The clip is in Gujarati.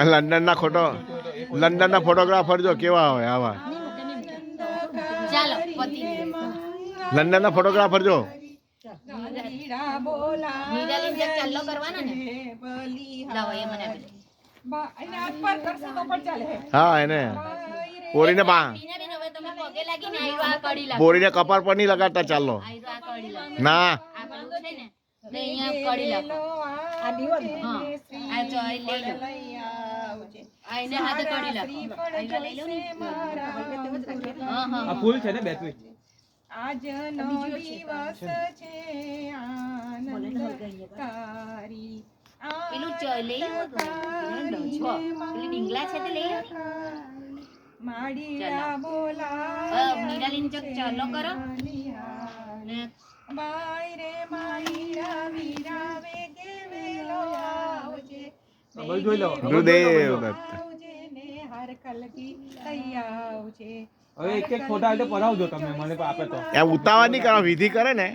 લંડન ના ખોટો લંડન ના ફોટોગ્રાફર જો કેવા હોય આવા લંડન ના ફોટોગ્રાફર જો હા એને પોરીને પોરીને કપાળ પર નહીં લગાડતા ચાલો ના ફૂલ છે ને બેટરી આજનો દિવસ છે આનંદકારી પેલું લઈ ડીંગલા છે તે લઈ માડીયા બોલા મીરાલીન ચાલો કરો બાય રે માડીયા વીરા વેગે વેલો આવજે જોઈ લો ગુરુદેવ દત્ત ને હર કલકી તૈયાર આવજે હવે એક એક ફોટા તો પડાવજો તમે મને આપે તો ઉતાવળ નહીં કરો વિધિ કરે ને